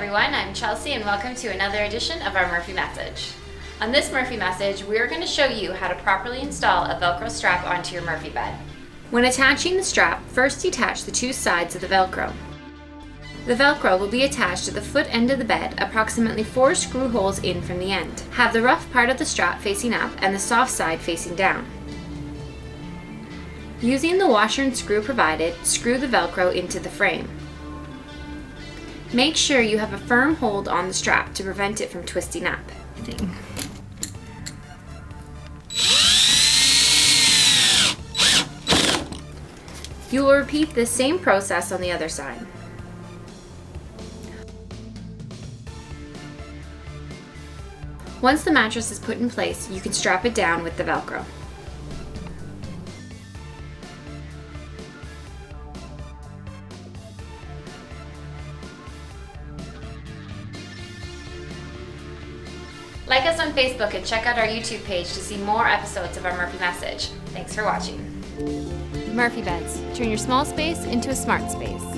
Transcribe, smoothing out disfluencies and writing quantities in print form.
everyone, I'm Chelsea and welcome to another edition of our Murphy Message. On this Murphy Message, we are going to show you how to properly install a Velcro strap onto your Murphy bed. When attaching the strap, first detach the two sides of the Velcro. The Velcro will be attached to the foot end of the bed, approximately 4 screw holes in from the end. Have the rough part of the strap facing up and the soft side facing down. Using the washer and screw provided, screw the Velcro into the frame. Make sure you have a firm hold on the strap to prevent it from twisting up. You will repeat the same process on the other side. Once the mattress is put in place, you can strap it down with the Velcro. Like us on Facebook and check out our YouTube page to see more episodes of our Murphy Message. Thanks for watching. Murphy Beds. Turn your small space into a smart space.